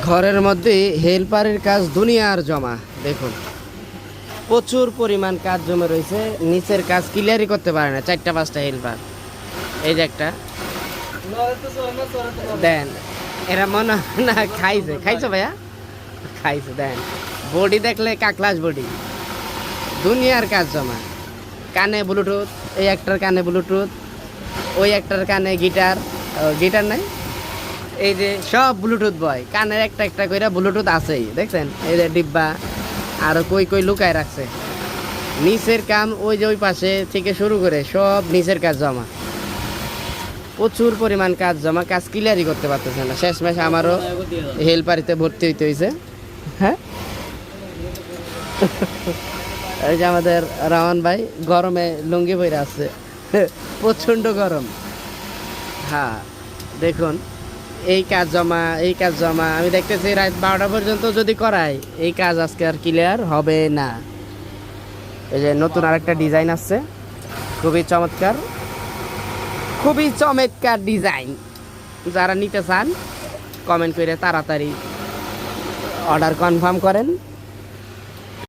ঘরের মধ্যে হেল্পারের কাজ দুনিয়ার জমা দেখুন, প্রচুর পরিমাণ কাজ জমে রয়েছে। নিচের কাজ ক্লিয়ারই করতে পারে না, 4-5টা হেল্পার। এই যে একটা দেন, এরা মনে না খাইছো ভাইয়া, খাইছে দেন। বডি দেখলে কাকলাস বডি, দুনিয়ার কাজ জমা। কানে ব্লুটুথ, এই একটার কানে ব্লুটুথ, ওই একটার কানে গিটার, গিটার নাই, এই যে সব ব্লুটুথ বয়, কানের একটা একটা করে ব্লুটুথ আছেই, দেখছেন এই যে ডিব্বা, আর কই কই লুকায় রাখছে। নিচের কাম ওই যে ওই পাশে থেকে শুরু করে সব নিচের কাজ জমা, প্রচুর পরিমাণ কাজ জমা, কাজ ক্লিয়ারই করতে পারতেছে না। শেষ মাসে আমারও হেল্পারিতে ভর্তি হইতে হয়েছে। হ্যাঁ, এই যে আমাদের রাওয়ান ভাই গরমে লুঙ্গি পরে আছে, প্রচণ্ড গরম। হ্যাঁ দেখুন, এই কাজ জমা, এই কাজ জমা। আমি দেখতেছি রাত 12টা পর্যন্ত যদি করাই, এই কাজ আজকে আর ক্লিয়ার হবে না। এই যে নতুন আরেকটা ডিজাইন আসছে, খুবই চমৎকার, খুবই চমৎকার ডিজাইন। যারা নিতে চান কমেন্ট করে তাড়াতাড়ি অর্ডার কনফার্ম করেন।